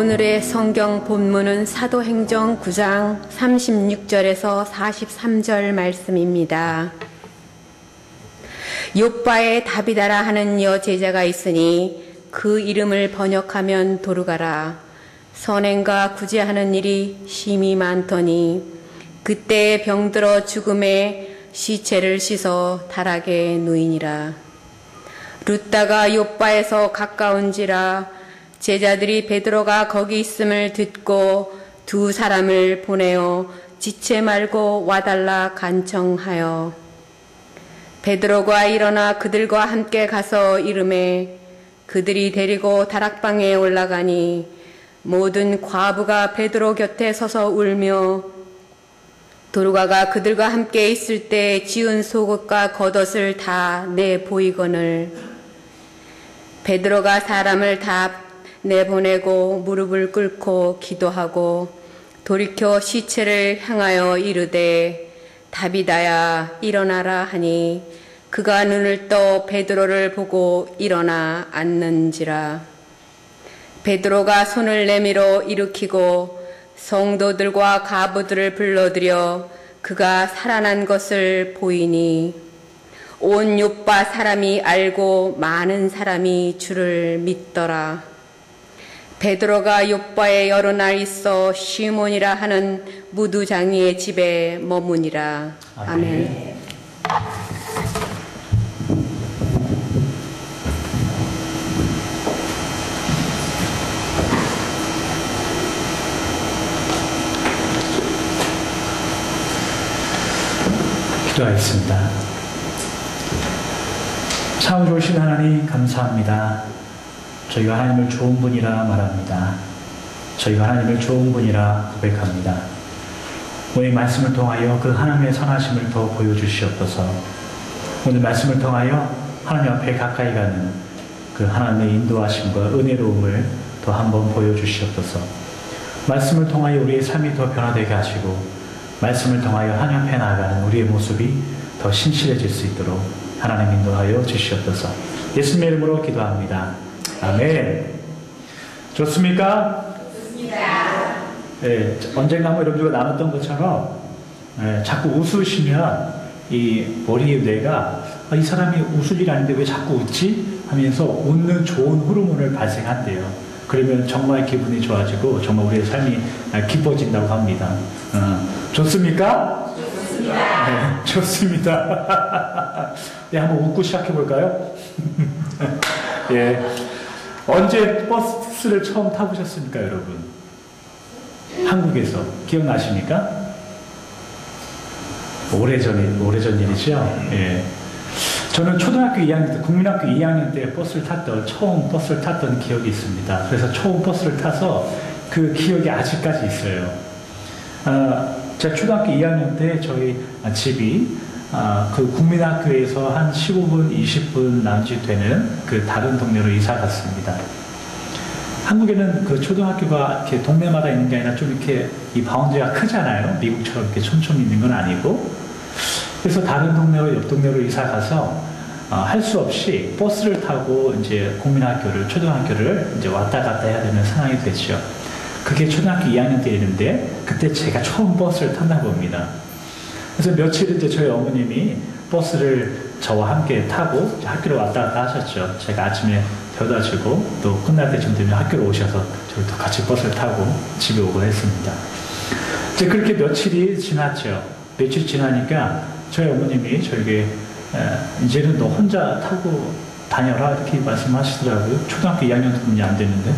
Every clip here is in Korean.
오늘의 성경 본문은 사도행전 9장 36절에서 43절 말씀입니다. 욥바에 다비다라 하는 여제자가 있으니 그 이름을 번역하면 도르가라. 선행과 구제하는 일이 심히 많더니 그때 병들어 죽음에 시체를 씻어 다락에 누이니라. 룻다가 욥바에서 가까운지라 제자들이 베드로가 거기 있음을 듣고 두 사람을 보내어 지체 말고 와달라 간청하여 베드로가 일어나 그들과 함께 가서 이르매 그들이 데리고 다락방에 올라가니 모든 과부가 베드로 곁에 서서 울며 도르가가 그들과 함께 있을 때 지은 속옷과 겉옷을 다 내보이거늘 베드로가 사람을 다 내보내고 무릎을 꿇고 기도하고 돌이켜 시체를 향하여 이르되 다비다야 일어나라 하니 그가 눈을 떠 베드로를 보고 일어나 앉는지라. 베드로가 손을 내밀어 일으키고 성도들과 가부들을 불러들여 그가 살아난 것을 보이니 온 욥바 사람이 알고 많은 사람이 주를 믿더라. 베드로가 욥바에 여러 날 있어 시몬이라 하는 무두장이의 집에 머무니라. 아멘. 기도하겠습니다. 참 좋으신 하나님 감사합니다. 저희가 하나님을 좋은 분이라 말합니다. 저희가 하나님을 좋은 분이라 고백합니다. 오늘 말씀을 통하여 그 하나님의 선하심을 더 보여주시옵소서. 오늘 말씀을 통하여 하나님 앞에 가까이 가는 그 하나님의 인도하심과 은혜로움을 더 한번 보여주시옵소서. 말씀을 통하여 우리의 삶이 더 변화되게 하시고 말씀을 통하여 하나님 앞에 나아가는 우리의 모습이 더 신실해질 수 있도록 하나님 인도하여 주시옵소서. 예수님의 이름으로 기도합니다. 아멘. 좋습니까? 좋습니다. 예, 언젠가 한번 여러분들과 나눴던 것처럼 자꾸 웃으시면 이 머리의 뇌가 이 사람이 웃을 일 아닌데 왜 자꾸 웃지? 하면서 웃는 좋은 호르몬을 발생한대요. 그러면 정말 기분이 좋아지고 정말 우리의 삶이 기뻐진다고 합니다. 좋습니까? 좋습니다. 네, 좋습니다. 네, 한번 웃고 시작해 볼까요? 예. 언제 버스를 처음 타보셨습니까, 여러분? 한국에서 기억나십니까? 오래전 일이죠. 예. 저는 초등학교 2학년 때, 국민학교 2학년 때 처음 버스를 탔던 기억이 있습니다. 그래서 처음 버스를 타서 그 기억이 아직까지 있어요. 제가 초등학교 2학년 때 저희 집이 그 국민학교에서 한 15분, 20분 남짓 되는 그 다른 동네로 이사 갔습니다. 한국에는 그 초등학교가 이렇게 동네마다 있는 게 아니라 좀 이렇게 이 바운드리가 크잖아요. 미국처럼 이렇게 촘촘히 있는 건 아니고. 그래서 다른 동네로, 옆 동네로 이사 가서 할 수 없이 버스를 타고 이제 국민학교를, 초등학교를 이제 왔다 갔다 해야 되는 상황이 됐죠. 그게 초등학교 2학년 때 일인데 그때 제가 처음 버스를 탔나 봅니다. 그래서 며칠 이제 저희 어머님이 버스를 저와 함께 타고 학교로 왔다 갔다 하셨죠. 제가 아침에 데려다 주고 또 끝날 때쯤 되면 학교로 오셔서 저희도 같이 버스를 타고 집에 오고 했습니다. 이제 그렇게 며칠이 지났죠. 며칠 지나니까 저희 어머님이 저에게 이제는 너 혼자 타고 다녀라 이렇게 말씀하시더라고요. 초등학교 2학년뿐이 안 됐는데.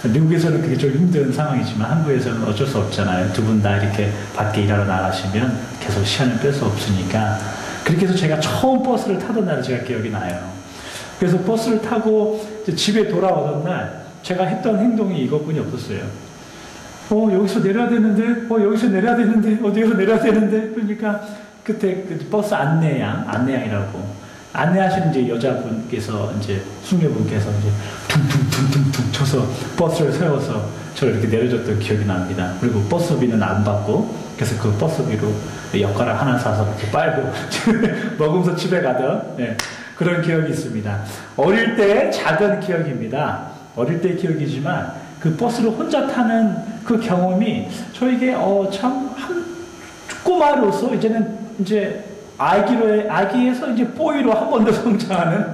미국에서는 그게 좀 힘든 상황이지만 한국에서는 어쩔 수 없잖아요. 두 분 다 이렇게 밖에 일하러 나가시면 계속 시간을 뺄 수 없으니까. 그렇게 해서 제가 처음 버스를 타던 날이 제가 기억이 나요. 그래서 버스를 타고 집에 돌아오던 날 제가 했던 행동이 이것뿐이 없었어요. 여기서 내려야 되는데, 여기서 내려야 되는데, 어디서 내려야 되는데. 그러니까 그때 그 버스 안내양이라고. 안내하시는 이제 여자분께서 이제 숙녀분께서 이제 퉁퉁퉁퉁퉁 쳐서 버스를 세워서 저를 이렇게 내려줬던 기억이 납니다. 그리고 버스비는 안 받고 그래서 그 버스비로 엿가락 하나 사서 이렇게 빨고 먹으면서 집에 가던 그런 기억이 있습니다. 어릴 때 작은 기억입니다. 어릴 때 기억이지만 그 버스를 혼자 타는 그 경험이 저에게 참 한 꼬마로서 이제는 이제 아기에서 이제 뽀이로 한 번 더 성장하는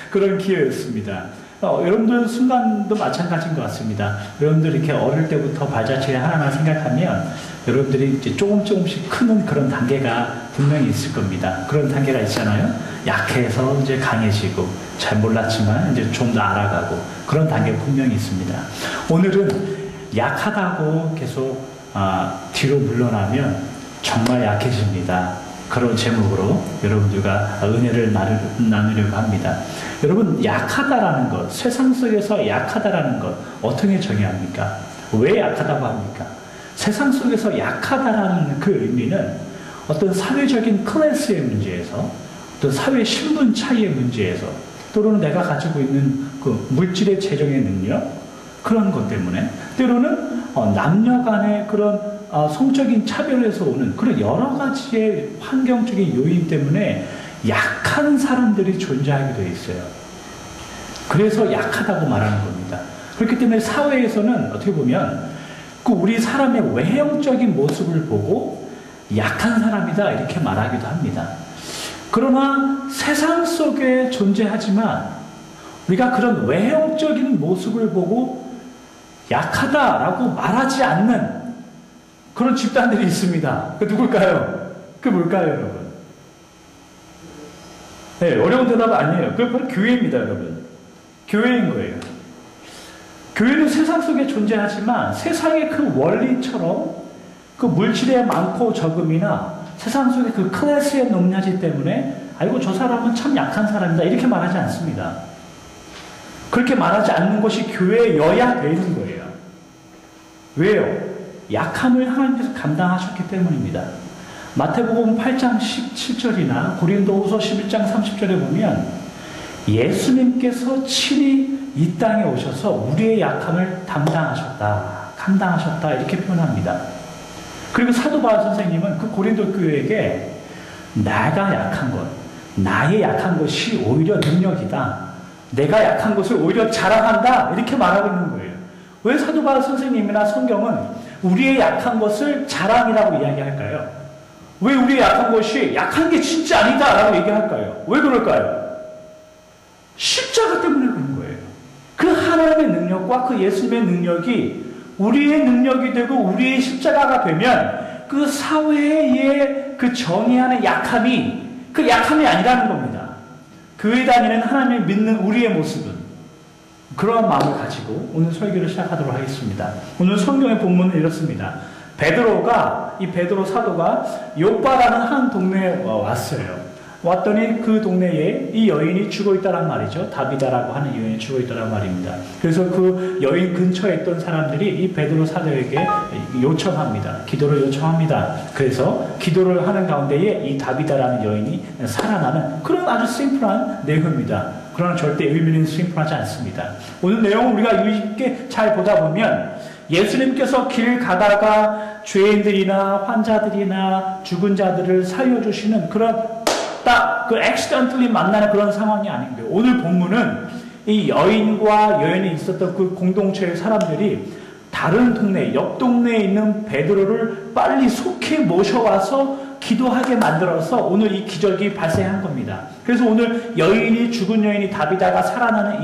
그런 기회였습니다. 여러분들 순간도 마찬가지인 것 같습니다. 여러분들 이렇게 어릴 때부터 발자취를 하나하나 생각하면 여러분들이 이제 조금씩 크는 그런 단계가 분명히 있을 겁니다. 그런 단계가 있잖아요. 약해서 이제 강해지고 잘 몰랐지만 이제 좀 더 알아가고 그런 단계가 분명히 있습니다. 오늘은 약하다고 계속 뒤로 물러나면 정말 약해집니다. 그런 제목으로 여러분들과 은혜를 나누려고 합니다. 여러분, 약하다라는 것, 세상 속에서 약하다라는 것 어떻게 정의합니까? 왜 약하다고 합니까? 세상 속에서 약하다라는 그 의미는 어떤 사회적인 클래스의 문제에서, 어떤 사회 신분 차이의 문제에서, 또는 내가 가지고 있는 그 물질의 재정의 능력, 그런 것 때문에, 때로는 남녀 간의 그런 성적인 차별에서 오는 그런 여러 가지의 환경적인 요인 때문에 약한 사람들이 존재하게 되어 있어요. 그래서 약하다고 말하는 겁니다. 그렇기 때문에 사회에서는 어떻게 보면 그 우리 사람의 외형적인 모습을 보고 약한 사람이다 이렇게 말하기도 합니다. 그러나 세상 속에 존재하지만 우리가 그런 외형적인 모습을 보고 약하다라고 말하지 않는 그런 집단들이 있습니다. 그 누굴까요? 그 뭘까요, 여러분? 네, 어려운 대답 아니에요. 그게 바로 교회입니다, 여러분. 교회인 거예요. 교회는 세상 속에 존재하지만 세상의 그 원리처럼 그 물질의 많고 적음이나 세상 속의 그 클래스의 높낮이 때문에 아이고 저 사람은 참 약한 사람이다 이렇게 말하지 않습니다. 그렇게 말하지 않는 것이 교회여야 되는 거예요. 왜요? 약함을 하나님께서 감당하셨기 때문입니다. 마태복음 8장 17절이나 고린도후서 11장 30절에 보면 예수님께서 친히 이 땅에 오셔서 우리의 약함을 담당하셨다, 감당하셨다 이렇게 표현합니다. 그리고 사도 바울 선생님은 그 고린도 교회에게 내가 약한 것, 나의 약한 것이 오히려 능력이다. 내가 약한 것을 오히려 자랑한다 이렇게 말하고 있는 거예요. 왜 사도 바울 선생님이나 성경은 우리의 약한 것을 자랑이라고 이야기할까요? 왜 우리의 약한 것이 약한 게 진짜 아니다 라고 얘기할까요? 왜 그럴까요? 십자가 때문에 그런 거예요. 그 하나님의 능력과 그 예수님의 능력이 우리의 능력이 되고 우리의 십자가가 되면 그 사회의 그 정의하는 약함이 그 약함이 아니라는 겁니다. 교회 다니는 하나님을 믿는 우리의 모습은 그러한 마음을 가지고 오늘 설교를 시작하도록 하겠습니다. 오늘 성경의 본문은 이렇습니다. 이 베드로 사도가 욥바라는 한 동네에 왔어요. 왔더니 그 동네에 이 여인이 죽어 있다란 말이죠. 다비다라고 하는 여인이 죽어 있다란 말입니다. 그래서 그 여인 근처에 있던 사람들이 이 베드로 사도에게 요청합니다. 기도를 요청합니다. 그래서 기도를 하는 가운데에 이 다비다라는 여인이 살아나는 그런 아주 심플한 내용입니다. 그러나 절대 의미는 심플하지 않습니다. 오늘 내용을 우리가 유의깊게 잘 보다 보면 예수님께서 길 가다가 죄인들이나 환자들이나 죽은 자들을 살려주시는 그런 딱 그 accidentally 만나는 그런 상황이 아닌 거예요. 오늘 본문은 이 여인과 여인이 있었던 그 공동체의 사람들이 다른 동네, 옆 동네에 있는 베드로를 빨리 속히 모셔와서 기도하게 만들어서 오늘 이 기적이 발생한 겁니다. 그래서 오늘 죽은 여인이 다비다가 살아나는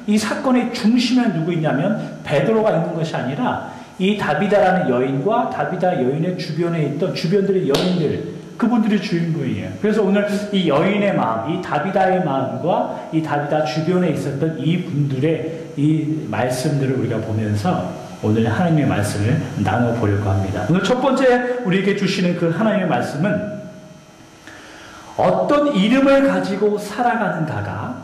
이 사건의 중심에 누구 있냐면 베드로가 있는 것이 아니라 이 다비다라는 여인과 다비다 여인의 주변에 있던 주변들의 여인들, 그분들이 주인공이에요. 그래서 오늘 이 여인의 마음, 이 다비다의 마음과 이 다비다 주변에 있었던 이 분들의 이 말씀들을 우리가 보면서 오늘 하나님의 말씀을 나눠보려고 합니다. 오늘 첫 번째 우리에게 주시는 그 하나님의 말씀은 어떤 이름을 가지고 살아가는가가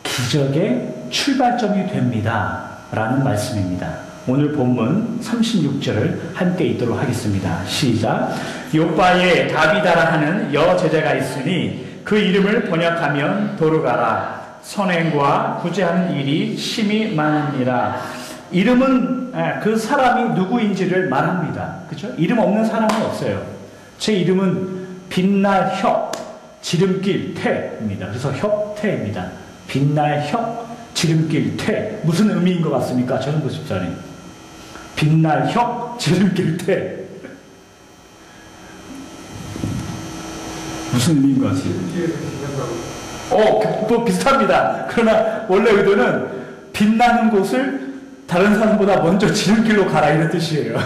기적의 출발점이 됩니다. 라는 말씀입니다. 오늘 본문 36절을 함께 읽도록 하겠습니다. 시작. 욥바에 다비다라 하는 여제자가 있으니 그 이름을 번역하면 도르가라. 선행과 구제하는 일이 심히 많으니라. 이름은 그 사람이 누구인지를 말합니다. 그렇죠? 이름 없는 사람은 없어요. 제 이름은 빛날 혁, 지름길 태입니다. 그래서 혁태입니다. 빛날 혁, 지름길 퇴. 무슨 의미인 것 같습니까? 전은부 집사님. 빛날 혁, 지름길 퇴. 무슨 의미인 것 같아요? 뭐 비슷합니다. 그러나 원래 의도는 빛나는 곳을 다른 사람보다 먼저 지름길로 가라 이런 뜻이에요.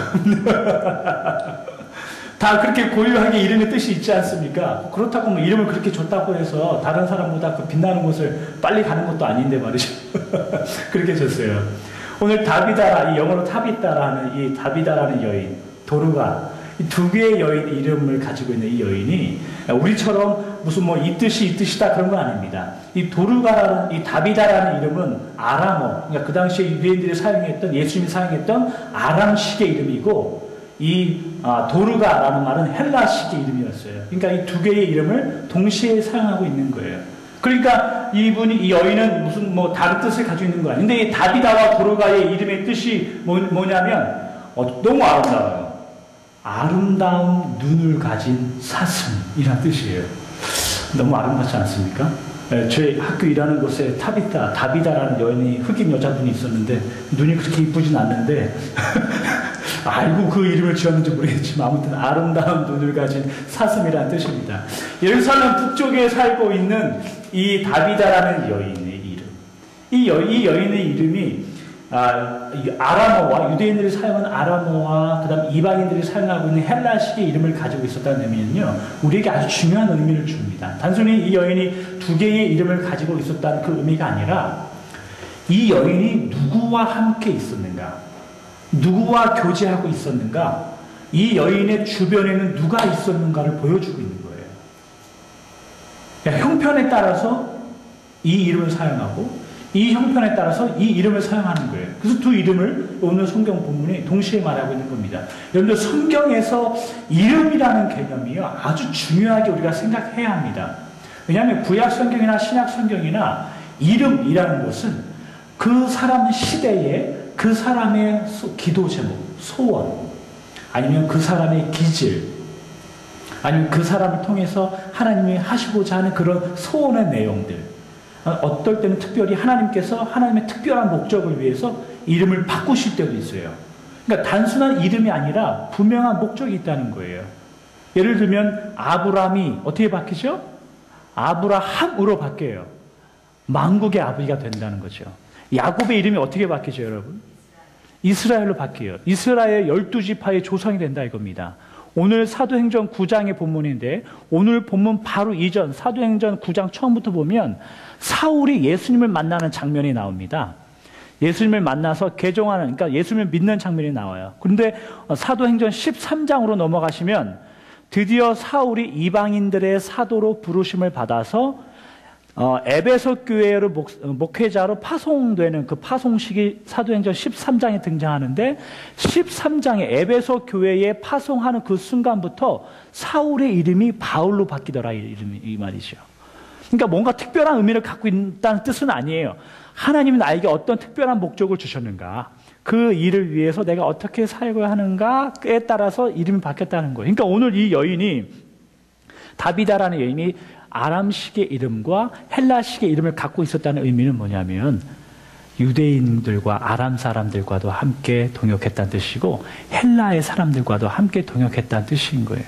다 그렇게 고유하게 이름의 뜻이 있지 않습니까? 그렇다고 뭐 이름을 그렇게 줬다고 해서 다른 사람보다 그 빛나는 곳을 빨리 가는 것도 아닌데 말이죠. 그렇게 줬어요. 오늘 다비다라, 이 영어로 타비다라는 이 다비다라는 여인, 도르가, 이 두 개의 여인 이름을 가지고 있는 이 여인이 우리처럼 무슨 뭐 이 뜻이다 그런 건 아닙니다. 이 도르가라는, 이 다비다라는 이름은 아람어, 그러니까 그 당시에 유대인들이 사용했던, 예수님이 사용했던 아람식의 이름이고, 이 도르가라는 말은 헬라식의 이름이었어요. 그러니까 이 두 개의 이름을 동시에 사용하고 있는 거예요. 그러니까 이 여인은 무슨 뭐 다른 뜻을 가지고 있는 거 아니에요. 근데 이 다비다와 도르가의 이름의 뜻이 뭐냐면 너무 아름다워요. 아름다운 눈을 가진 사슴이란 뜻이에요. 너무 아름답지 않습니까? 저희 학교 일하는 곳에 다비다라는 여인이 흑인 여자분이 있었는데 눈이 그렇게 이쁘진 않는데 알고 그 이름을 지었는지 모르겠지만 아무튼 아름다운 눈을 가진 사슴이라는 뜻입니다. 예루살렘 북쪽에 살고 있는 이 다비다라는 여인의 이름. 이 여인의 이름이 아람어와 유대인들이 사용하는 아람어와 그다음 이방인들이 사용하고 있는 헬라식의 이름을 가지고 있었다는 의미는요, 우리에게 아주 중요한 의미를 줍니다. 단순히 이 여인이 두 개의 이름을 가지고 있었다는 그 의미가 아니라 이 여인이 누구와 함께 있었는가, 누구와 교제하고 있었는가, 이 여인의 주변에는 누가 있었는가를 보여주고 있는 거예요. 그러니까 형편에 따라서 이 이름을 사용하고 이 형편에 따라서 이 이름을 사용하는 거예요. 그래서 두 이름을 오늘 성경 본문이 동시에 말하고 있는 겁니다. 여러분들 성경에서 이름이라는 개념이요, 아주 중요하게 우리가 생각해야 합니다. 왜냐하면 구약 성경이나 신약 성경이나 이름이라는 것은 그 사람 시대에 그 사람의 기도 제목, 소원, 아니면 그 사람의 기질, 아니면 그 사람을 통해서 하나님이 하시고자 하는 그런 소원의 내용들, 어떨 때는 특별히 하나님께서 하나님의 특별한 목적을 위해서 이름을 바꾸실 때도 있어요. 그러니까 단순한 이름이 아니라 분명한 목적이 있다는 거예요. 예를 들면 아브람이 어떻게 바뀌죠? 아브라함으로 바뀌어요. 만국의 아버지가 된다는 거죠. 야곱의 이름이 어떻게 바뀌죠, 여러분? 이스라엘로 바뀌어요. 이스라엘 12지파의 조상이 된다 이겁니다. 오늘 사도행전 9장의 본문인데, 오늘 본문 바로 이전 사도행전 9장 처음부터 보면 사울이 예수님을 만나는 장면이 나옵니다. 예수님을 만나서 개종하는, 그러니까 예수님을 믿는 장면이 나와요. 그런데 사도행전 13장으로 넘어가시면 드디어 사울이 이방인들의 사도로 부르심을 받아서 에베소 교회로 목회자로 파송되는 그 파송식이 사도행전 13장에 등장하는데, 13장에 에베소 교회에 파송하는 그 순간부터 사울의 이름이 바울로 바뀌더라, 이 말이죠. 그러니까 뭔가 특별한 의미를 갖고 있다는 뜻은 아니에요. 하나님은 나에게 어떤 특별한 목적을 주셨는가, 그 일을 위해서 내가 어떻게 살고야 하는가에 따라서 이름이 바뀌었다는 거예요. 그러니까 오늘 이 여인이, 다비다라는 여인이 아람식의 이름과 헬라식의 이름을 갖고 있었다는 의미는 뭐냐면 유대인들과 아람 사람들과도 함께 동역했다는 뜻이고 헬라의 사람들과도 함께 동역했다는 뜻인 거예요.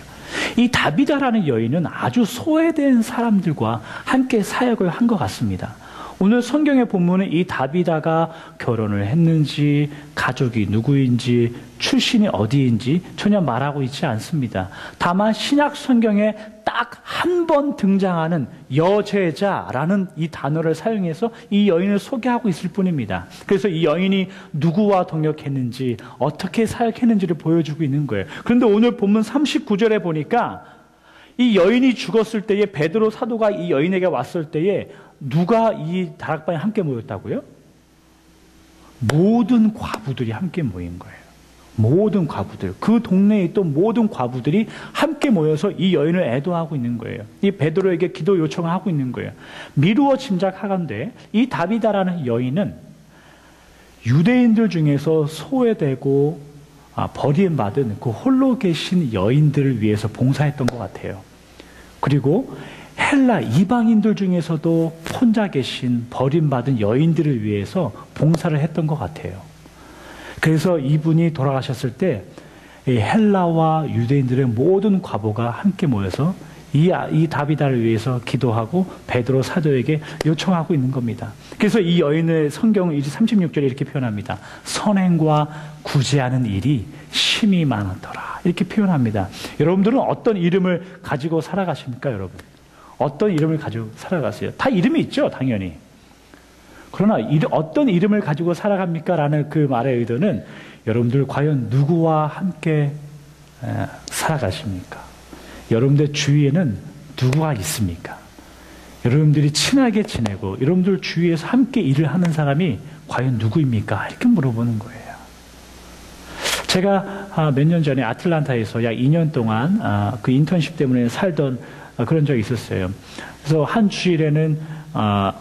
이 다비다라는 여인은 아주 소외된 사람들과 함께 사역을 한 것 같습니다. 오늘 성경의 본문은 이 다비다가 결혼을 했는지, 가족이 누구인지, 출신이 어디인지 전혀 말하고 있지 않습니다. 다만 신약 성경에 딱 한 번 등장하는 여제자라는 이 단어를 사용해서 이 여인을 소개하고 있을 뿐입니다. 그래서 이 여인이 누구와 동역했는지, 어떻게 사역했는지를 보여주고 있는 거예요. 그런데 오늘 본문 39절에 보니까 이 여인이 죽었을 때에, 베드로 사도가 이 여인에게 왔을 때에 누가 이 다락방에 함께 모였다고요? 모든 과부들이 함께 모인 거예요. 모든 과부들, 그 동네에 있던 모든 과부들이 함께 모여서 이 여인을 애도하고 있는 거예요. 이 베드로에게 기도 요청을 하고 있는 거예요. 미루어 짐작하건대 이 다비다라는 여인은 유대인들 중에서 소외되고 버림받은 그 홀로 계신 여인들을 위해서 봉사했던 것 같아요. 그리고 헬라 이방인들 중에서도 혼자 계신 버림받은 여인들을 위해서 봉사를 했던 것 같아요. 그래서 이분이 돌아가셨을 때 이 헬라와 유대인들의 모든 과부가 함께 모여서 이 다비다를 위해서 기도하고 베드로 사도에게 요청하고 있는 겁니다. 그래서 이 여인의 성경은 36절에 이렇게 표현합니다. 선행과 구제하는 일이 심히 많았더라. 이렇게 표현합니다. 여러분들은 어떤 이름을 가지고 살아가십니까, 여러분? 어떤 이름을 가지고 살아가세요? 다 이름이 있죠, 당연히. 그러나 어떤 이름을 가지고 살아갑니까? 라는 그 말의 의도는 여러분들 과연 누구와 함께 살아가십니까? 여러분들 주위에는 누구가 있습니까? 여러분들이 친하게 지내고 여러분들 주위에서 함께 일을 하는 사람이 과연 누구입니까? 이렇게 물어보는 거예요. 제가 몇 년 전에 아틀란타에서 약 2년 동안 그 인턴십 때문에 살던 그런 적이 있었어요. 그래서 한 주일에는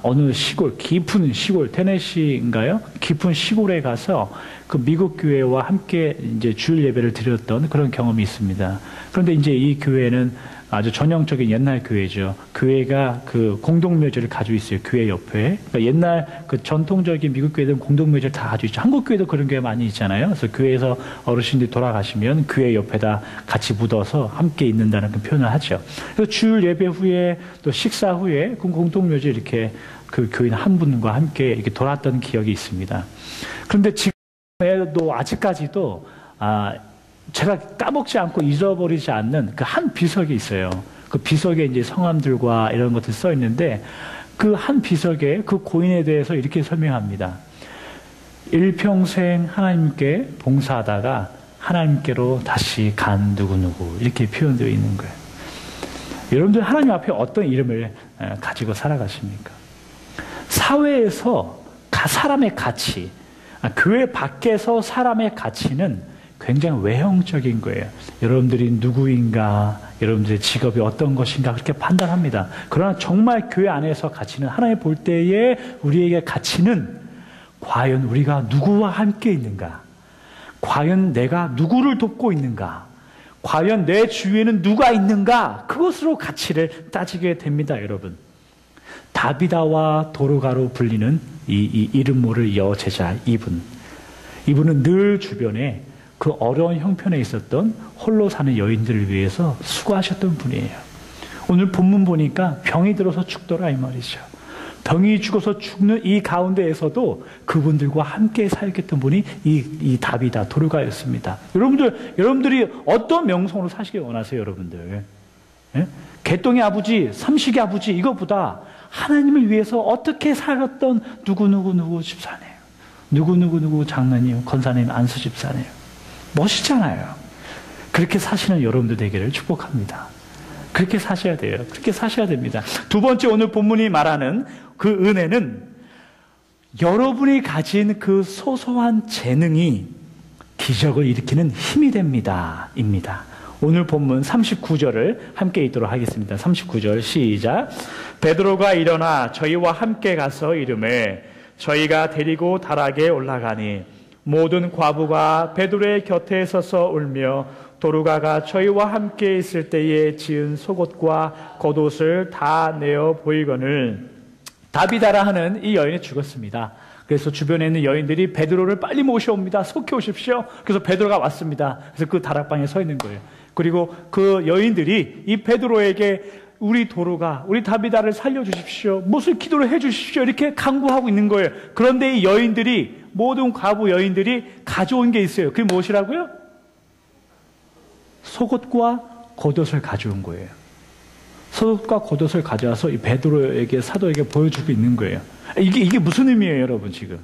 어느 시골, 깊은 시골, 테네시인가요? 깊은 시골에 가서 그 미국 교회와 함께 이제 주일 예배를 드렸던 그런 경험이 있습니다. 그런데 이제 이 교회는 아주 전형적인 옛날 교회죠. 교회가 그 공동묘지를 가지고 있어요. 교회 옆에. 그러니까 옛날 그 전통적인 미국 교회들은 공동묘지를 다 가지고 있죠. 한국 교회도 그런 교회 많이 있잖아요. 그래서 교회에서 어르신들이 돌아가시면 교회 옆에다 같이 묻어서 함께 있는다는 그 표현을 하죠. 그래서 주일 예배 후에 또 식사 후에 그 공동묘지 이렇게 그 교인 한 분과 함께 이렇게 돌았던 기억이 있습니다. 그런데 지금에도 아직까지도 제가 까먹지 않고 잊어버리지 않는 그 한 비석이 있어요. 그 비석에 이제 성함들과 이런 것들이 써 있는데 그 한 비석에 그 고인에 대해서 이렇게 설명합니다. 일평생 하나님께 봉사하다가 하나님께로 다시 간 누구누구 이렇게 표현되어 있는 거예요. 여러분들 하나님 앞에 어떤 이름을 가지고 살아가십니까? 사회에서 사람의 가치, 교회 밖에서 사람의 가치는 굉장히 외형적인 거예요. 여러분들이 누구인가, 여러분들의 직업이 어떤 것인가 그렇게 판단합니다. 그러나 정말 교회 안에서 가치는 하나님 볼 때에 우리에게 가치는 과연 우리가 누구와 함께 있는가? 과연 내가 누구를 돕고 있는가? 과연 내 주위에는 누가 있는가? 그것으로 가치를 따지게 됩니다, 여러분. 다비다와 도르가로 불리는 이 이름 모를 여제자 이분은 늘 주변에 그 어려운 형편에 있었던 홀로 사는 여인들을 위해서 수고하셨던 분이에요. 오늘 본문 보니까 병이 들어서 죽더라 이 말이죠. 병이 죽어서 죽는 이 가운데에서도 그분들과 함께 사역했던 분이 이 다비다 도르가였습니다. 여러분들이 어떤 명성으로 사시길 원하세요, 여러분들? 예? 개똥의 아버지, 삼식의 아버지 이것보다 하나님을 위해서 어떻게 살았던 누구 집사네요. 누구 장로님, 권사님, 안수 집사네요. 멋있잖아요. 그렇게 사시는 여러분들 되기를 축복합니다. 그렇게 사셔야 돼요. 그렇게 사셔야 됩니다. 두 번째 오늘 본문이 말하는 그 은혜는 여러분이 가진 그 소소한 재능이 기적을 일으키는 힘이 됩니다. 입니다. 오늘 본문 39절을 함께 읽도록 하겠습니다. 39절 시작. 베드로가 일어나 저희와 함께 가서 이르매 저희가 데리고 다락에 올라가니 모든 과부가 베드로의 곁에 서서 울며 도르가가 저희와 함께 있을 때에 지은 속옷과 겉옷을 다 내어 보이거늘 다비다라 하는 이 여인이 죽었습니다. 그래서 주변에 있는 여인들이 베드로를 빨리 모셔옵니다. 속해 오십시오. 그래서 베드로가 왔습니다. 그래서 그 다락방에 서 있는 거예요. 그리고 그 여인들이 이 베드로에게 우리 도르가, 우리 다비다를 살려주십시오. 무슨 기도를 해주십시오. 이렇게 간구하고 있는 거예요. 그런데 이 여인들이, 모든 과부 여인들이 가져온 게 있어요. 그게 무엇이라고요? 속옷과 겉옷을 가져온 거예요. 속옷과 겉옷을 가져와서 이 베드로에게, 사도에게 보여주고 있는 거예요. 이게 무슨 의미예요, 여러분, 지금?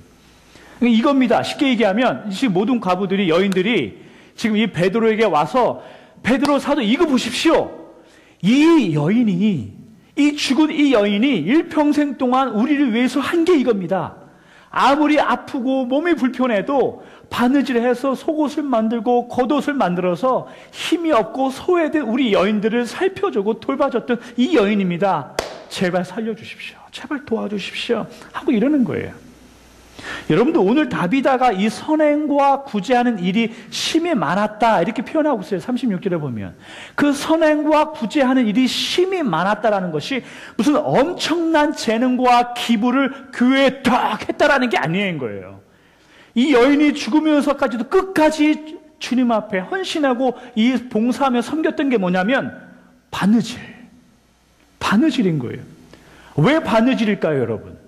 이겁니다. 쉽게 얘기하면, 지금 모든 과부들이, 여인들이 지금 이 베드로에게 와서, 베드로 사도 이거 보십시오. 이 여인이, 이 죽은 이 여인이 일평생 동안 우리를 위해서 한 게 이겁니다. 아무리 아프고 몸이 불편해도 바느질해서 속옷을 만들고 겉옷을 만들어서 힘이 없고 소외된 우리 여인들을 살펴주고 돌봐줬던 이 여인입니다. 제발 살려주십시오. 제발 도와주십시오. 하고 이러는 거예요. 여러분들 오늘 다비다가 이 선행과 구제하는 일이 심히 많았다 이렇게 표현하고 있어요. 36절에 보면 그 선행과 구제하는 일이 심히 많았다라는 것이 무슨 엄청난 재능과 기부를 교회에 딱 했다라는 게 아니에요 거예요. 이 여인이 죽으면서까지도 끝까지 주님 앞에 헌신하고 이 봉사하며 섬겼던 게 뭐냐면 바느질인 거예요. 왜 바느질일까요, 여러분?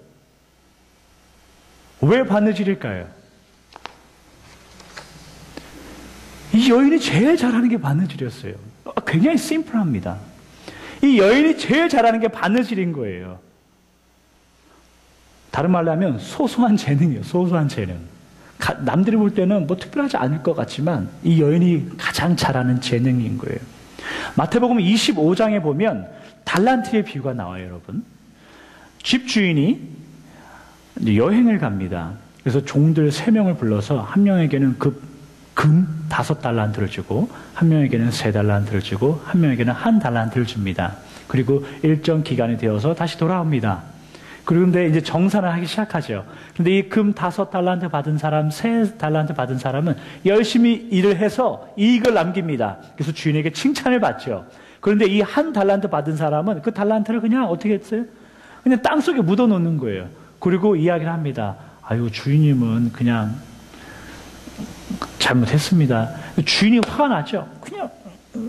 왜 바느질일까요? 이 여인이 제일 잘하는 게 바느질이었어요. 굉장히 심플합니다. 이 여인이 제일 잘하는 게 바느질인 거예요. 다른 말로 하면 소소한 재능이에요. 소소한 재능. 남들이 볼 때는 뭐 특별하지 않을 것 같지만 이 여인이 가장 잘하는 재능인 거예요. 마태복음 25장에 보면 달란트의 비유가 나와요, 여러분. 집주인이 여행을 갑니다. 그래서 종들 3명을 불러서 한 명에게는 금 5달란트를 주고 한 명에게는 3달란트를 주고 한 명에게는 1달란트를 줍니다. 그리고 일정 기간이 되어서 다시 돌아옵니다. 그런데 이제 정산을 하기 시작하죠. 그런데 이 금 5달란트 받은 사람, 3달란트 받은 사람은 열심히 일을 해서 이익을 남깁니다. 그래서 주인에게 칭찬을 받죠. 그런데 이 1달란트 받은 사람은 그 달란트를 그냥 어떻게 했어요? 그냥 땅속에 묻어 놓는 거예요. 그리고 이야기를 합니다. 아유, 주인님은 그냥 잘못했습니다. 주인이 화가 나죠. 그냥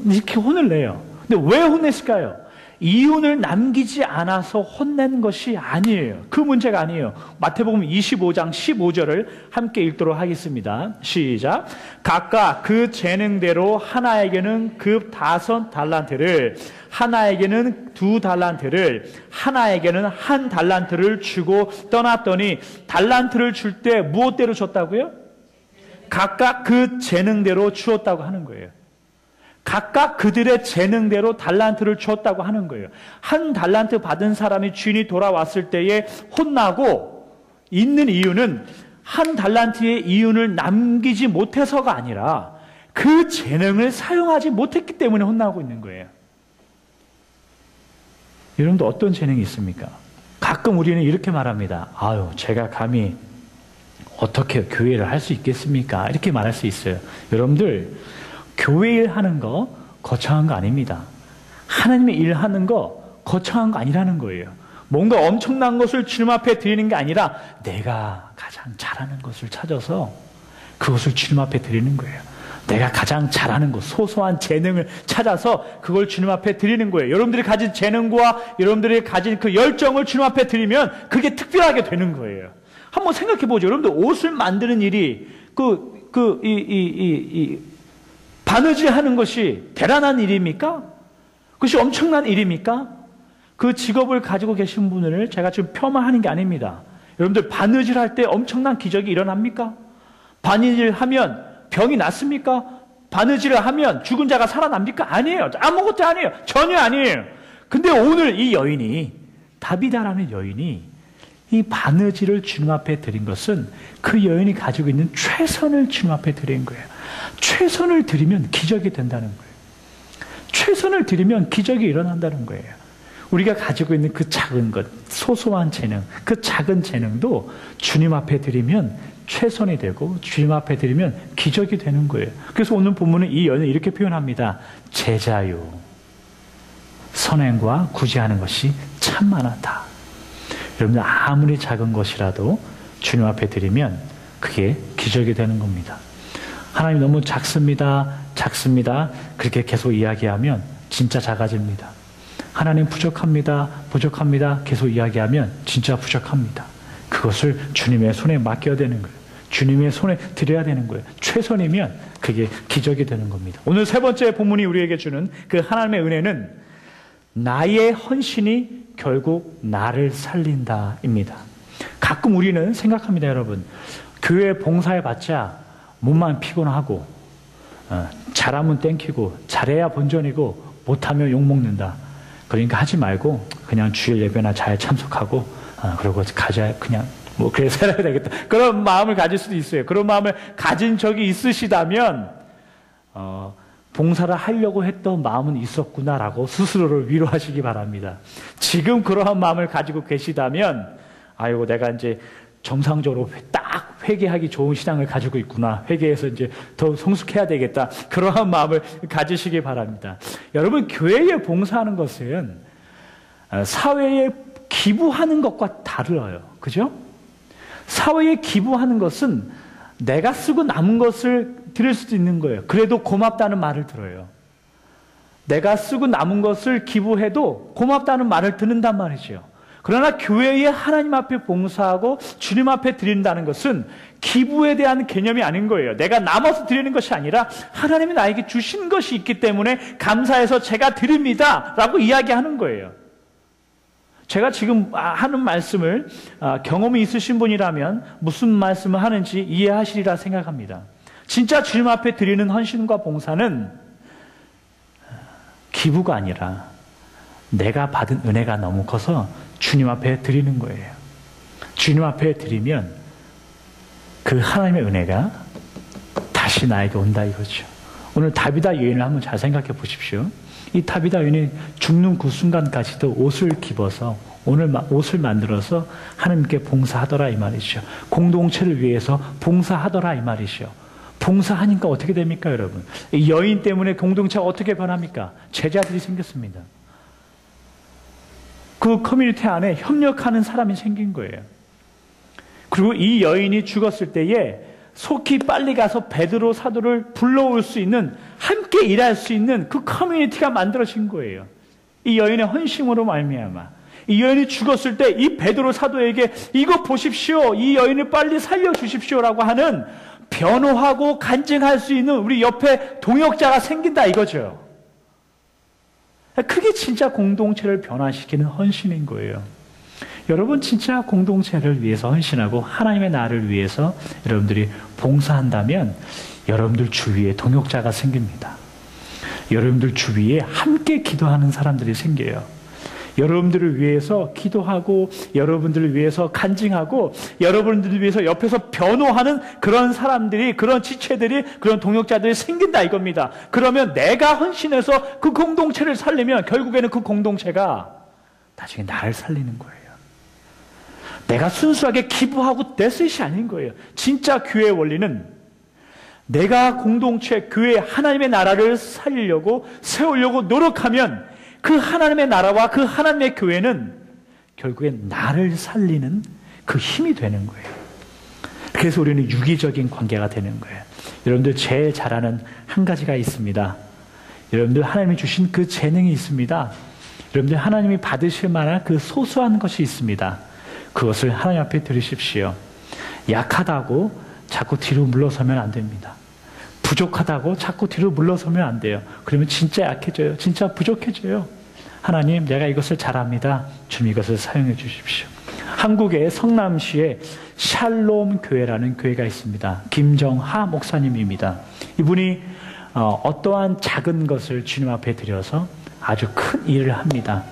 이렇게 혼을 내요. 근데 왜 혼냈을까요? 이윤을 남기지 않아서 혼낸 것이 아니에요. 그 문제가 아니에요. 마태복음 25장 15절을 함께 읽도록 하겠습니다. 시작. 각각 그 재능대로 하나에게는 급 5달란트를, 하나에게는 2달란트를, 하나에게는 1달란트를 주고 떠났더니 달란트를 줄 때 무엇대로 줬다고요? 각각 그 재능대로 주었다고 하는 거예요. 각각 그들의 재능대로 달란트를 줬다고 하는 거예요. 1달란트 받은 사람이 주인이 돌아왔을 때에 혼나고 있는 이유는 1달란트의 이윤을 남기지 못해서가 아니라 그 재능을 사용하지 못했기 때문에 혼나고 있는 거예요. 여러분도 어떤 재능이 있습니까? 가끔 우리는 이렇게 말합니다. 아유, 제가 감히 어떻게 교회를 할 수 있겠습니까? 이렇게 말할 수 있어요. 여러분들, 교회 일하는 거 거창한 거 아닙니다. 하나님의 일하는 거 거창한 거 아니라는 거예요. 뭔가 엄청난 것을 주님 앞에 드리는 게 아니라 내가 가장 잘하는 것을 찾아서 그것을 주님 앞에 드리는 거예요. 내가 가장 잘하는 것, 소소한 재능을 찾아서 그걸 주님 앞에 드리는 거예요. 여러분들이 가진 재능과 여러분들이 가진 그 열정을 주님 앞에 드리면 그게 특별하게 되는 거예요. 한번 생각해 보죠. 여러분들 옷을 만드는 일이 바느질 하는 것이 대단한 일입니까? 그것이 엄청난 일입니까? 그 직업을 가지고 계신 분을 제가 지금 폄하하는 게 아닙니다. 여러분들 바느질 할 때 엄청난 기적이 일어납니까? 바느질 하면 병이 낫습니까? 바느질을 하면 죽은 자가 살아납니까? 아니에요. 아무것도 아니에요. 전혀 아니에요. 근데 오늘 이 여인이, 다비다라는 여인이 이 바느질을 주님 앞에 드린 것은 그 여인이 가지고 있는 최선을 주님 앞에 드린 거예요. 최선을 드리면 기적이 된다는 거예요. 최선을 드리면 기적이 일어난다는 거예요. 우리가 가지고 있는 그 작은 것, 소소한 재능, 그 작은 재능도 주님 앞에 드리면 최선이 되고 주님 앞에 드리면 기적이 되는 거예요. 그래서 오늘 본문은 이 여인을 이렇게 표현합니다. 제자요. 선행과 구제하는 것이 참 많았다. 여러분들 아무리 작은 것이라도 주님 앞에 드리면 그게 기적이 되는 겁니다. 하나님 너무 작습니다. 그렇게 계속 이야기하면 진짜 작아집니다. 하나님 부족합니다. 계속 이야기하면 진짜 부족합니다. 그것을 주님의 손에 맡겨야 되는 거예요. 주님의 손에 드려야 되는 거예요. 최선이면 그게 기적이 되는 겁니다. 오늘 세 번째 본문이 우리에게 주는 그 하나님의 은혜는 나의 헌신이 결국 나를 살린다입니다. 가끔 우리는 생각합니다, 여러분. 교회 봉사해봤자 몸만 피곤하고 잘하면 땡기고 잘해야 본전이고 못하면 욕먹는다. 그러니까 하지 말고 그냥 주일 예배나 잘 참석하고 그러고 가자. 그냥 뭐 그래 살아야 되겠다. 그런 마음을 가질 수도 있어요. 그런 마음을 가진 적이 있으시다면 봉사를 하려고 했던 마음은 있었구나라고 스스로를 위로하시기 바랍니다. 지금 그러한 마음을 가지고 계시다면 아이고 내가 이제 정상적으로 딱 회개하기 좋은 신앙을 가지고 있구나. 회개해서 이제 더 성숙해야 되겠다. 그러한 마음을 가지시기 바랍니다. 여러분, 교회에 봉사하는 것은 사회에 기부하는 것과 달라요. 그죠? 사회에 기부하는 것은 내가 쓰고 남은 것을 드릴 수도 있는 거예요. 그래도 고맙다는 말을 들어요. 내가 쓰고 남은 것을 기부해도 고맙다는 말을 듣는단 말이죠. 그러나 교회에 하나님 앞에 봉사하고 주님 앞에 드린다는 것은 기부에 대한 개념이 아닌 거예요. 내가 남아서 드리는 것이 아니라 하나님이 나에게 주신 것이 있기 때문에 감사해서 제가 드립니다 라고 이야기하는 거예요. 제가 지금 하는 말씀을 경험이 있으신 분이라면 무슨 말씀을 하는지 이해하시리라 생각합니다. 진짜 주님 앞에 드리는 헌신과 봉사는 기부가 아니라 내가 받은 은혜가 너무 커서 주님 앞에 드리는 거예요. 주님 앞에 드리면 그 하나님의 은혜가 다시 나에게 온다 이거죠. 오늘 다비다 여인을 한번 잘 생각해 보십시오. 이 다비다 여인이 죽는 그 순간까지도 옷을 입어서 오늘 옷을 만들어서 하나님께 봉사하더라 이 말이죠. 공동체를 위해서 봉사하더라 이 말이죠. 봉사하니까 어떻게 됩니까, 여러분? 이 여인 때문에 공동체가 어떻게 변합니까? 제자들이 생겼습니다. 그 커뮤니티 안에 협력하는 사람이 생긴 거예요. 그리고 이 여인이 죽었을 때에 속히 빨리 가서 베드로 사도를 불러올 수 있는, 함께 일할 수 있는 그 커뮤니티가 만들어진 거예요. 이 여인의 헌신으로 말미암아. 이 여인이 죽었을 때 이 베드로 사도에게 이거 보십시오. 이 여인을 빨리 살려주십시오라고 하는 변호하고 간증할 수 있는 우리 옆에 동역자가 생긴다 이거죠. 그게 진짜 공동체를 변화시키는 헌신인 거예요. 여러분, 진짜 공동체를 위해서 헌신하고 하나님의 나라를 위해서 여러분들이 봉사한다면 여러분들 주위에 동역자가 생깁니다. 여러분들 주위에 함께 기도하는 사람들이 생겨요. 여러분들을 위해서 기도하고 여러분들을 위해서 간증하고 여러분들을 위해서 옆에서 변호하는 그런 사람들이, 그런 지체들이, 그런 동역자들이 생긴다 이겁니다. 그러면 내가 헌신해서 그 공동체를 살리면 결국에는 그 공동체가 나중에 나를 살리는 거예요. 내가 순수하게 기부하고 떼셋이 아닌 거예요. 진짜 교회의 원리는 내가 공동체, 교회, 하나님의 나라를 살리려고 세우려고 노력하면 그 하나님의 나라와 그 하나님의 교회는 결국엔 나를 살리는 그 힘이 되는 거예요. 그래서 우리는 유기적인 관계가 되는 거예요. 여러분들 제일 잘하는 한 가지가 있습니다. 여러분들 하나님이 주신 그 재능이 있습니다. 여러분들 하나님이 받으실 만한 그 소소한 것이 있습니다. 그것을 하나님 앞에 드리십시오. 약하다고 자꾸 뒤로 물러서면 안 됩니다. 부족하다고 자꾸 뒤로 물러서면 안 돼요. 그러면 진짜 약해져요. 진짜 부족해져요. 하나님, 내가 이것을 잘합니다. 주님, 이것을 사용해 주십시오. 한국의 성남시에 샬롬 교회라는 교회가 있습니다. 김정하 목사님입니다. 이분이 어떠한 작은 것을 주님 앞에 드려서 아주 큰 일을 합니다.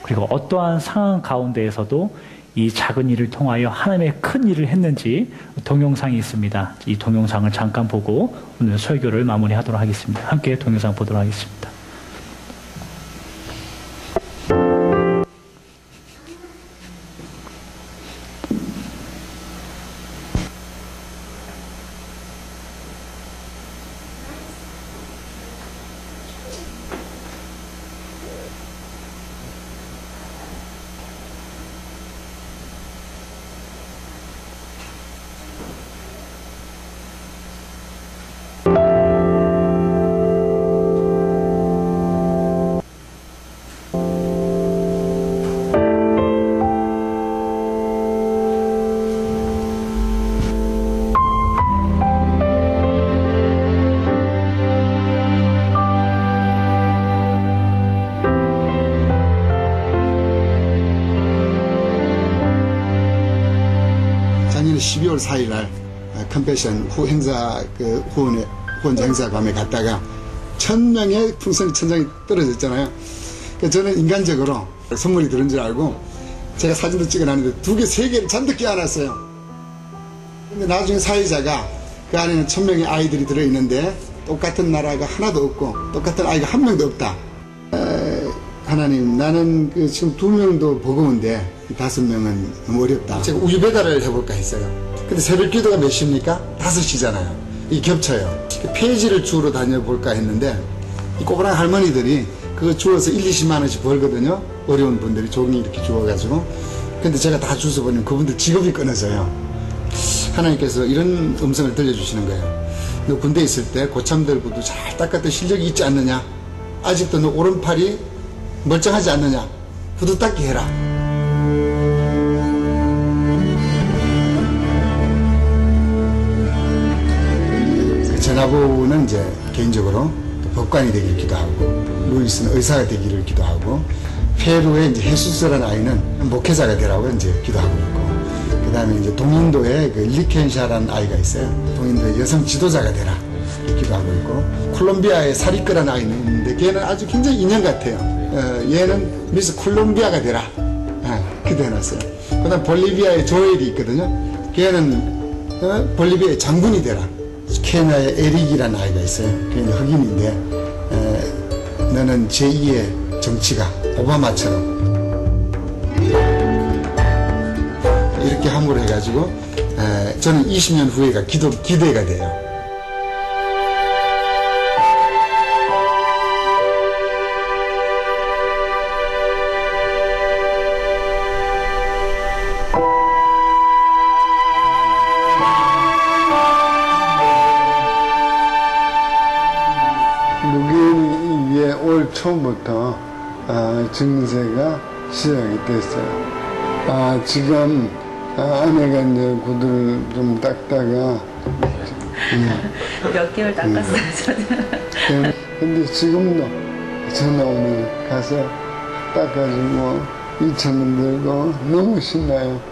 그리고 어떠한 상황 가운데에서도 이 작은 일을 통하여 하나님의 큰 일을 했는지 동영상이 있습니다. 이 동영상을 잠깐 보고 오늘 설교를 마무리하도록 하겠습니다. 함께 동영상 보도록 하겠습니다. 작년 12월 4일 날 컴패션 후원자 행사감에 갔다가 1000명의 풍선이 천장에 떨어졌잖아요. 저는 인간적으로 선물이 들은 줄 알고 제가 사진도 찍어놨는데 2개, 3개를 잔뜩 끼워놨어요. 근데 나중에 사회자가 그 안에는 1000명의 아이들이 들어있는데 똑같은 나라가 하나도 없고 똑같은 아이가 한 명도 없다. 하나님, 나는 지금 2명도 버거운데 이 5명은 너무 어렵다. 제가 우유 배달을 해볼까 했어요. 근데 새벽 기도가 몇 시입니까? 5시잖아요. 이 겹쳐요. 폐지를 주우러 다녀볼까 했는데 이 꼬부랑 할머니들이 그거 주워서 1, 20만 원씩 벌거든요. 어려운 분들이 종이 이렇게 주워가지고. 근데 제가 다 주워서 보면 그분들 직업이 끊어져요. 하나님께서 이런 음성을 들려주시는 거예요. 너 군대에 있을 때 고참 들고도 잘 닦았던 실력이 있지 않느냐? 아직도 너 오른팔이 멀쩡하지 않느냐? 후드 닦기 해라. 전하부는 이제 개인적으로 법관이 되기를 기도하고, 루이스는 의사가 되기를 기도하고, 페루의 이제 헤수스라는 아이는 목회자가 되라고 이제 기도하고 있고, 그 다음에 이제 동인도에 그 리켄샤라는 아이가 있어요. 동인도의 여성 지도자가 되라 이렇게 기도하고 있고, 콜롬비아에 사리끄라는 아이는 있는데 걔는 아주 굉장히 인연 같아요. 얘는 미스 콜롬비아가 되라 기도해놨어요. 그 다음 볼리비아에 조엘이 있거든요. 걔는 볼리비아의 장군이 되라. 케냐의 에릭이라는 아이가 있어요. 그게 흑인인데 너는 제2의 정치가 오바마처럼 이렇게 함으로 해가지고 저는 20년 후에가 기대가 돼요. 무기에 올 초부터 증세가 시작이 됐어요. 지금 아내가 이제 구두를 좀 닦다가 몇 개월 닦았어요, 저는. 근데 지금도 전화 오면 가서 닦아주고 2,000원 들고 너무 신나요.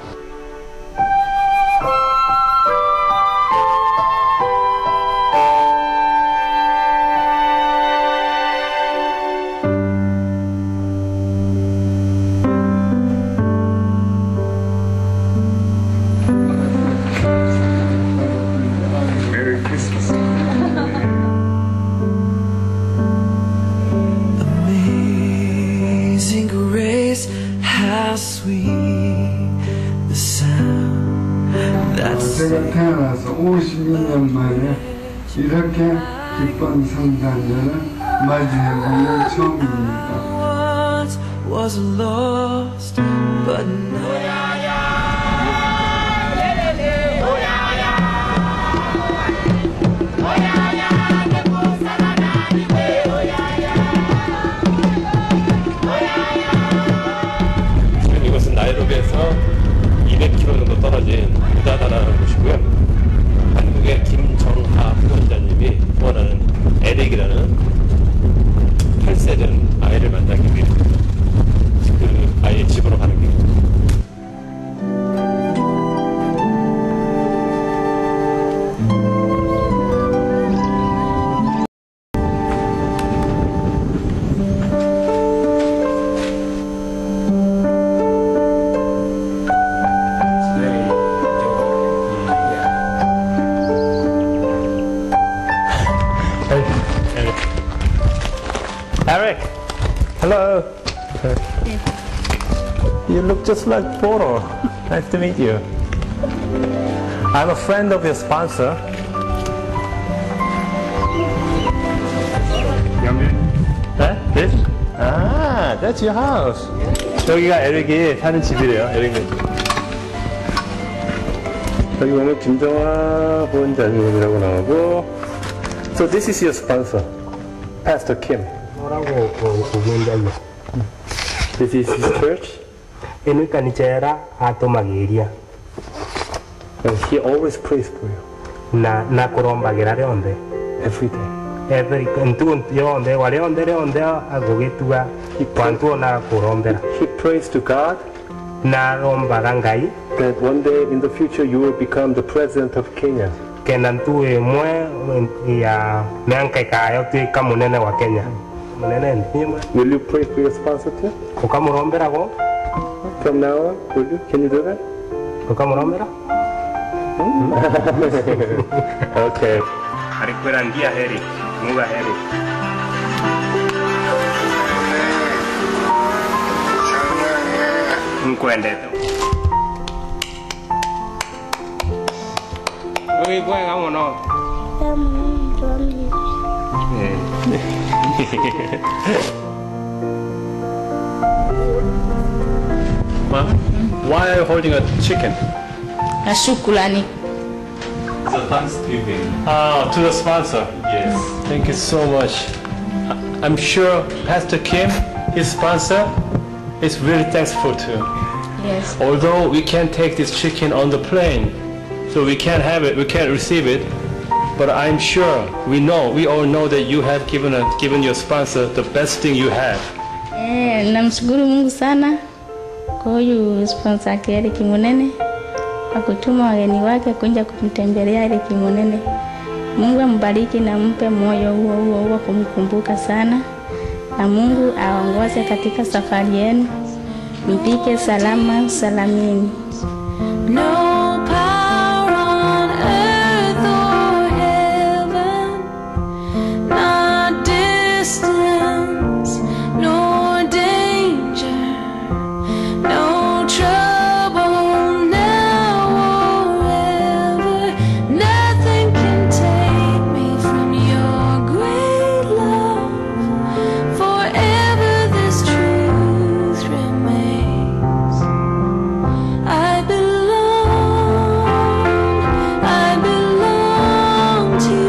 Amazing grace, how sweet the sound that 제가 태어나서 52년 만에 이렇게 기쁜 성탄절을 맞이해보는 처음입니다. once was lost, but now. 지금 이곳은 나이로비에서 200km 정도 떨어진 우다다라는 곳이고요. 한국의 김정하 후원자님이 후원하는 에릭이라는 8세 된 아이를 만나기 위해 그 아이의 집으로 가는 길입니다. Eric, hello. You look just like Poro. Nice to meet you. I'm a friend of your sponsor. This? Ah, that's your house. 여기가 에릭이 사는 집이래요. 에릭네 집. 여기 보면 김정하 후원자님이라고 나오고. So this is your sponsor, Pastor Kim. 뭐라고 보는데요? This is his church. Ini kanisa atau mageria. And he always prays for you. Na kuromba gerare onde. Every day. Every entu yo onde wale onde agogetua kwantu na kurombera. He prays to God Na romba rangai that one day in the future you will become the president of Kenya. kenantu mwe ya meankai kayo tu kamunene wa Kenya. Munene ndima. Will you pray for your sponsor too? Kukamurombera go? From now on, will you? Can you do that? Kukamurombera? Okay. Recuperandia heri, muga heri. 50 Ơi quay không mà Mom, why are you holding a chicken? Shukrani. The Thanksgiving. To the sponsor. Yes. Thank you so much. I'm sure Pastor Kim, his sponsor, is really thankful too. Yes. Although we can't take this chicken on the plane, so we can't have it, we can't receive it, but I'm sure, we all know that you have given your sponsor the best thing you have. Namshukuru Mungu sana kwa huyu sponsor yake Eric Munene kwa kutuma wageni wake kuja kumtembelea Eric Munene. Mungu ambariki na mpe moyo huo kumkumbuka sana, na Mungu aongoze katika safari yenu, mpike salama salamini. No power on earth or heaven, not distance, nor danger, no trouble now or ever. Nothing can take me from your great love. Forever this truth remains. I belong to you.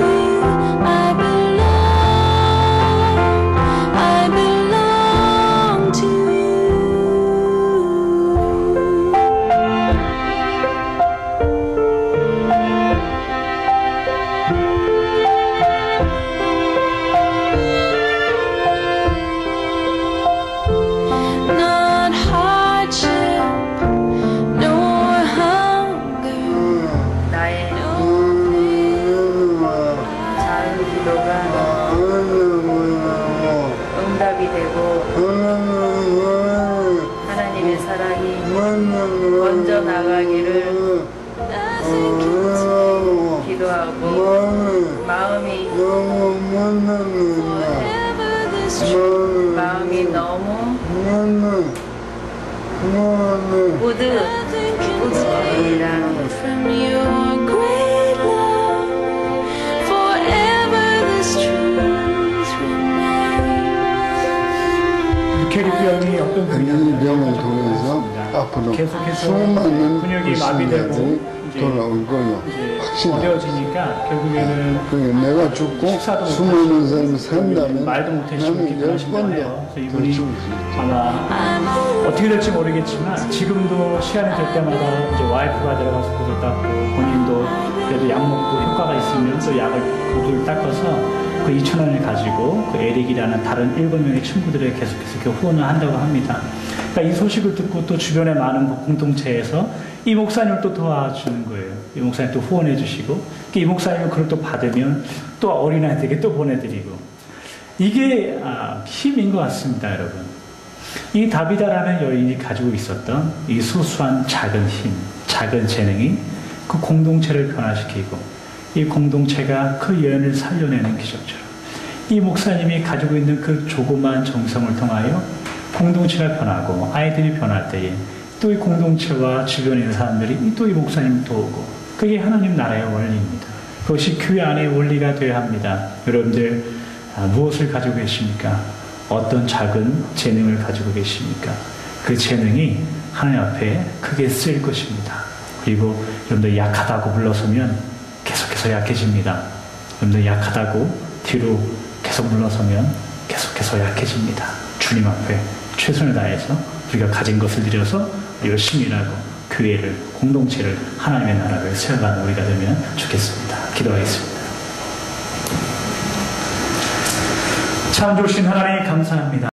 I belong to you. Not hardship, nor hunger, 나의 no pain. 작은 기도가 응답이 되고 하나님의 사랑이 먼저 나가기를 Nothing can 기도하고 마음이 forever this truth. 마음이 너무 Nothing can 뿌듯합니다. take from your great love. Forever this truth remains. 캐리병이 어떤 이 병을 통해서 앞으로 수많은 근육이 마비되고 신자들이 이제 돌아올 거예요. 확신해. 어려워지니까 결국에는 그러니까 내가 죽고 식사도 수많은 사람이 산다면 말도 못해 나는 죽기 10번도 하신 거예요. 그래서 이분이 더 죽을 수 있죠. 아마 어떻게 될지 모르겠지만 지금도 시간이 될 때마다 이제 와이프가 들어가서 구슬 닦고 본인도 그래도 약 먹고 효과가 있으면 또 약을 구슬 닦아서 그 2,000원을 가지고 그 에릭이라는 다른 7명의 친구들에게 계속해서 이렇게 후원을 한다고 합니다. 그러니까 이 소식을 듣고 또 주변의 많은 공동체에서 이 목사님을 또 도와주는 거예요. 이 목사님 또 후원해 주시고 이 목사님은 그걸 또 받으면 또 어린아이들에게 또 보내드리고 이게 힘인 것 같습니다, 여러분. 이 다비다라는 여인이 가지고 있었던 이 소소한 작은 힘, 작은 재능이 그 공동체를 변화시키고 이 공동체가 그 여인을 살려내는 기적처럼 이 목사님이 가지고 있는 그 조그만 정성을 통하여 공동체가 변하고 아이들이 변할 때에 또 이 공동체와 주변에 있는 사람들이 또 이 목사님을 도우고 그게 하나님 나라의 원리입니다. 그것이 교회 안의 원리가 되어야 합니다. 여러분들 무엇을 가지고 계십니까? 어떤 작은 재능을 가지고 계십니까? 그 재능이 하나님 앞에 크게 쓰일 것입니다. 그리고 여러분들 약하다고 물러서면 계속해서 약해집니다. 여러분들 약하다고 뒤로 계속 물러서면 계속해서 약해집니다. 주님 앞에 최선을 다해서 우리가 가진 것을 들여서 열심히 일하고 교회를, 공동체를, 하나님의 나라를 세워가는 우리가 되면 좋겠습니다. 기도하겠습니다. 참 좋으신 하나님 감사합니다.